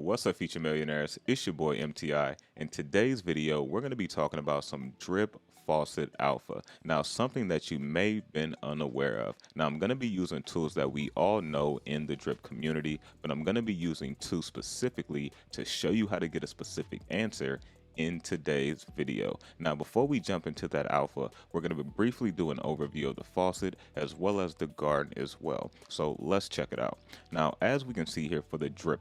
What's up, future millionaires? It's your boy MTI. In today's video, we're going to be talking about some Drip Faucet ALPHA. Now, something that you may have been unaware of. Now, I'm going to be using tools that we all know in the drip community, but I'm going to be using two specifically to show you how to get a specific answer in today's video. Now, before we jump into that alpha, we're going to briefly do an overview of the faucet as well as the garden as well. So let's check it out. Now, as we can see here for the drip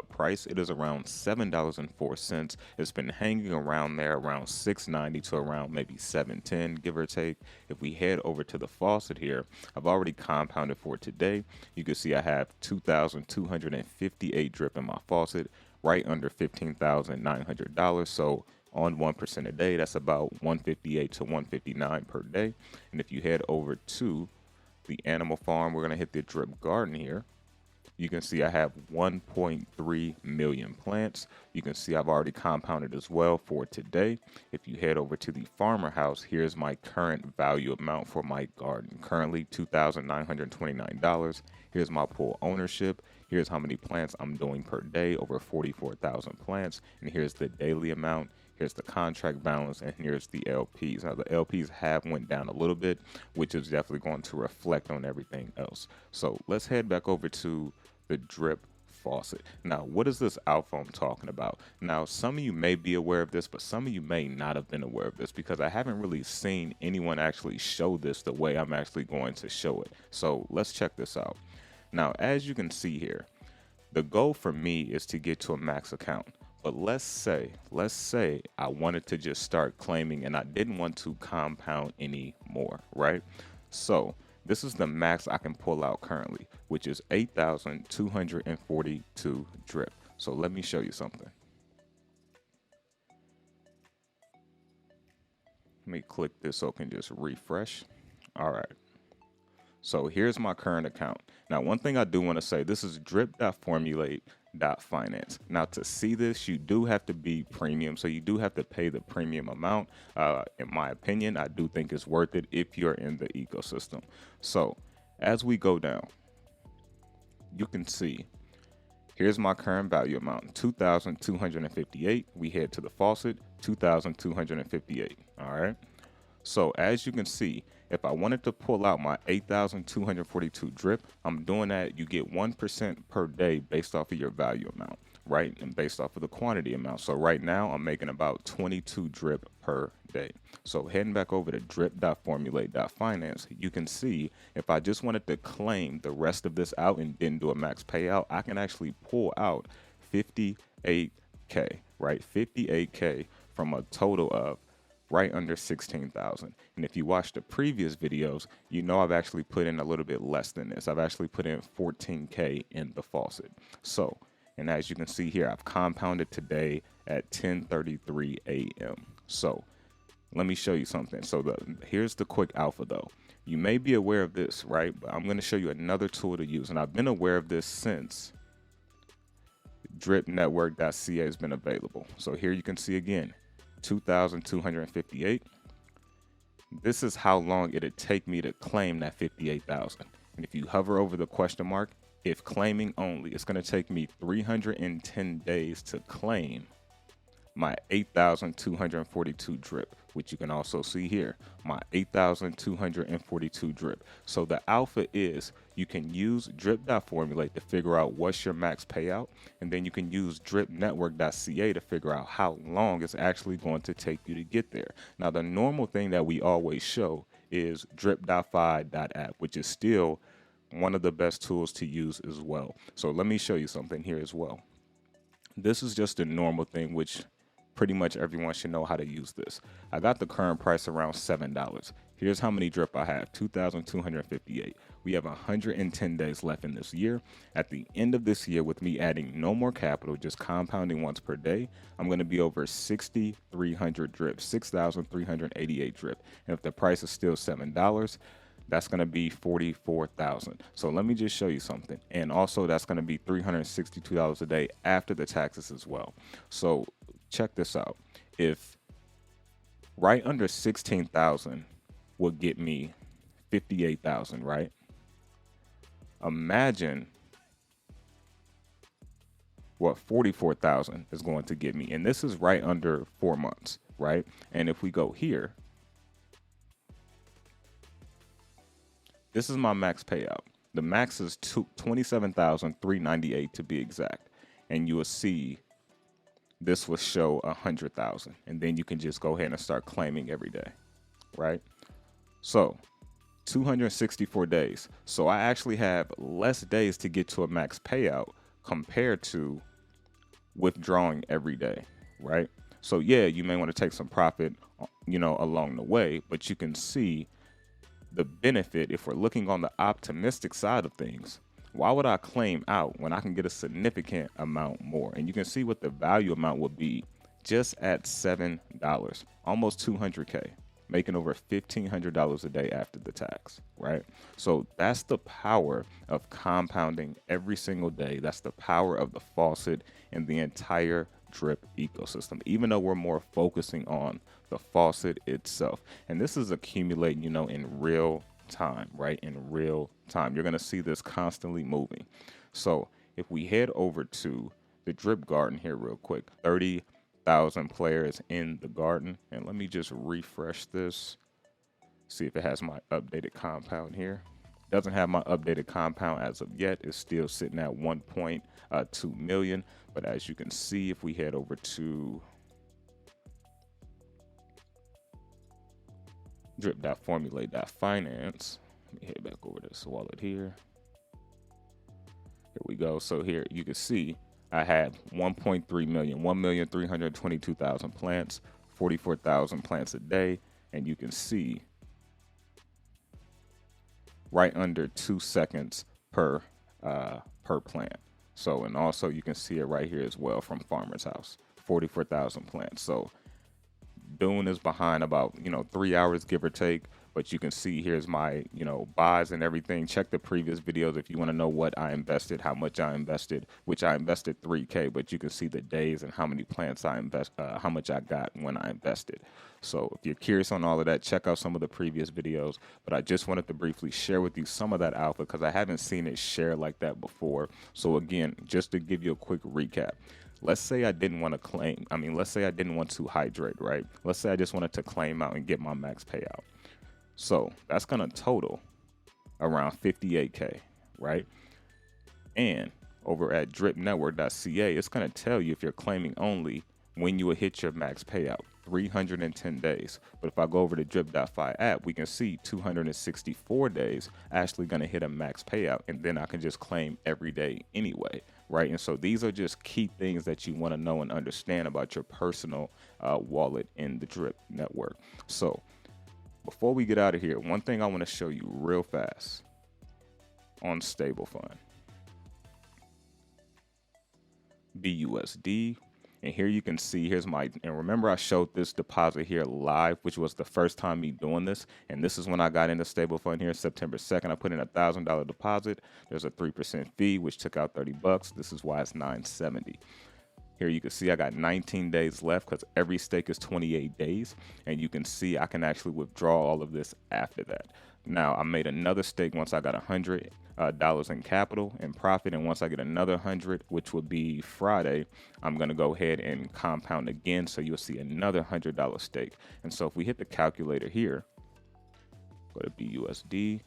price, it is around $7.04. It's been hanging around there around $6.90 to around maybe $7.10, give or take. If we head over to the faucet here, I've already compounded for today. You can see I have 2,258 drip in my faucet, right under $15,900. So on 1% a day, that's about 158 to 159 per day. And if you head over to the animal farm, we're going to hit the drip garden here. You can see I have 1.3 million plants. You can see I've already compounded as well for today. If you head over to the farmer house, here's my current value amount for my garden. Currently $2,929. Here's my pool ownership. Here's how many plants I'm doing per day, over 44,000 plants. And here's the daily amount. Here's the contract balance, and here's the LPs. Now, the LPs have went down a little bit, which is definitely going to reflect on everything else. So let's head back over to the drip faucet. Now, what is this alpha I'm talking about? Now, some of you may be aware of this, but some of you may not have been aware of this because I haven't really seen anyone actually show this the way I'm actually going to show it. So let's check this out. Now, as you can see here, the goal for me is to get to a max account. But let's say I wanted to just start claiming and I didn't want to compound anymore, right? So this is the max I can pull out currently, which is 8,242 drip. So let me show you something. Let me click this so I can just refresh. All right. So here's my current account. Now, one thing I do want to say, this is drip.formulate.finance. Now, to see this, you do have to be premium. So you do have to pay the premium amount. In my opinion, I do think it's worth it if you're in the ecosystem. So as we go down, you can see here's my current value amount, 2,258. We head to the faucet, 2,258. All right. So as you can see, if I wanted to pull out my 8,242 drip, I'm doing that. You get 1% per day based off of your value amount, right? And based off of the quantity amount. So right now I'm making about 22 drip per day. So heading back over to drip.formulate.finance, you can see if I just wanted to claim the rest of this out and didn't do a max payout, I can actually pull out 58K, right? 58K from a total of right under 16,000. And if you watch the previous videos, you know I've actually put in a little bit less than this. I've actually put in 14K in the faucet. So, and as you can see here, I've compounded today at 10:33 a.m. So let me show you something. So here's the quick alpha though. You may be aware of this, right? But I'm going to show you another tool to use. And I've been aware of this since Drip Network.ca has been available. So here you can see again, 2,258. This is how long it'd take me to claim that 58,000. And if you hover over the question mark, if claiming only, it's going to take me 310 days to claim my 8,242 drip, which you can also see here, my 8,242 drip. So the alpha is you can use drip.formulate to figure out what's your max payout, and then you can use dripnetwork.ca to figure out how long it's actually going to take you to get there. Now, the normal thing that we always show is drip.fi.app, which is still one of the best tools to use as well. So let me show you something here as well. This is just a normal thing, which pretty much everyone should know how to use this. I got the current price around $7. Here's how many drip I have, 2,258. We have 110 days left in this year. At the end of this year, with me adding no more capital, just compounding once per day, I'm going to be over 6,300 drip, 6,388 drip. And if the price is still $7, that's going to be 44,000. So let me just show you something. And also that's going to be $362 a day after the taxes as well. So check this out. If right under 16,000 would get me 58,000, right? Imagine what 44,000 is going to give me. And this is right under 4 months, right? And if we go here, this is my max payout. The max is 27,398 to be exact. And you will see this will show 100,000. And then you can just go ahead and start claiming every day, right? So 264 days. So I actually have less days to get to a max payout compared to withdrawing every day, right? So yeah, you may want to take some profit, along the way, but you can see the benefit if we're looking on the optimistic side of things. Why would I claim out when I can get a significant amount more? And you can see what the value amount would be just at $7, almost 200K, making over $1,500 a day after the tax, right? So that's the power of compounding every single day. That's the power of the faucet and the entire drip ecosystem, even though we're more focusing on the faucet itself. And this is accumulating, in real time, right? In real time. You're going to see this constantly moving. So if we head over to the drip garden here real quick, 30,000 players in the garden. And let me just refresh this, see if it has my updated compound here. Doesn't have my updated compound as of yet. It's still sitting at 1.2 million. But as you can see, if we head over to drip.formulate.finance, let me head back over this wallet here. Here we go. So here you can see I had 1.3 million, 1,322,000 plants, 44,000 plants a day. And you can see right under 2 seconds per plant. So, and also you can see it right here as well from Farmer's House, 44,000 plants. So Dune is behind about, 3 hours, give or take. But you can see here's my, buys and everything. Check the previous videos if you want to know what I invested, how much I invested, which I invested 3K. But you can see the days and how many plants I invest, how much I got when I invested. So if you're curious on all of that, check out some of the previous videos. But I just wanted to briefly share with you some of that alpha because I haven't seen it shared like that before. So again, just to give you a quick recap. Let's say I didn't want to claim. Let's say I didn't want to hydrate, right? Let's say I just wanted to claim out and get my max payout. So that's going to total around 58K, right? And over at dripnetwork.ca, it's going to tell you if you're claiming only when you will hit your max payout, 310 days. But if I go over to drip.fi app, we can see 264 days actually going to hit a max payout. And then I can just claim every day anyway, right? And so these are just key things that you want to know and understand about your personal wallet in the Drip Network. So before we get out of here, one thing I want to show you real fast on StableFund. BUSD. And here you can see, here's my, and remember I showed this deposit here live, which was the first time me doing this. And this is when I got into StableFund here, September 2nd. I put in $1,000 deposit. There's a 3% fee, which took out 30 bucks. This is why it's $970. Here you can see I got 19 days left because every stake is 28 days. And you can see I can actually withdraw all of this after that. Now, I made another stake once I got $100 in capital and profit. And once I get another 100, which will be Friday, I'm going to go ahead and compound again. So you'll see another $100 stake. And so if we hit the calculator here, go to BUSD.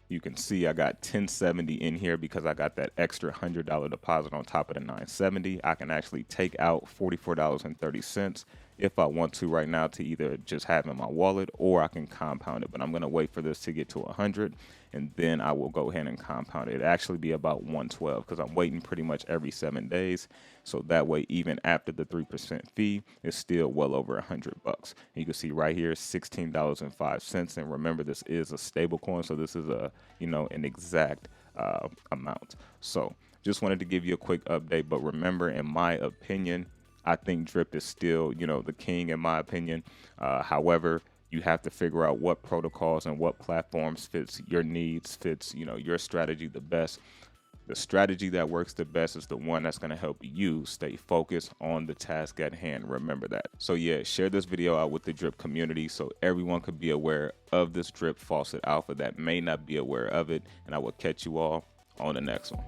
You can see I got 1070 in here because I got that extra $100 deposit on top of the 970. I can actually take out $44.30 if I want to right now to either just have in my wallet or I can compound it. But I'm going to wait for this to get to 100 and then I will go ahead and compound it. It'll actually be about 112 because I'm waiting pretty much every 7 days. So that way, even after the 3% fee, it's still well over 100 bucks. And you can see right here, $16.05. And remember, this is a stable coin. So this is a, an exact amount. So just wanted to give you a quick update. But remember, in my opinion, I think Drip is still, the king in my opinion. However, you have to figure out what protocols and what platforms fits your needs, fits, your strategy the best. The strategy that works the best is the one that's going to help you stay focused on the task at hand. Remember that. So yeah, share this video out with the Drip community so everyone could be aware of this Drip Faucet Alpha that may not be aware of it. And I will catch you all on the next one.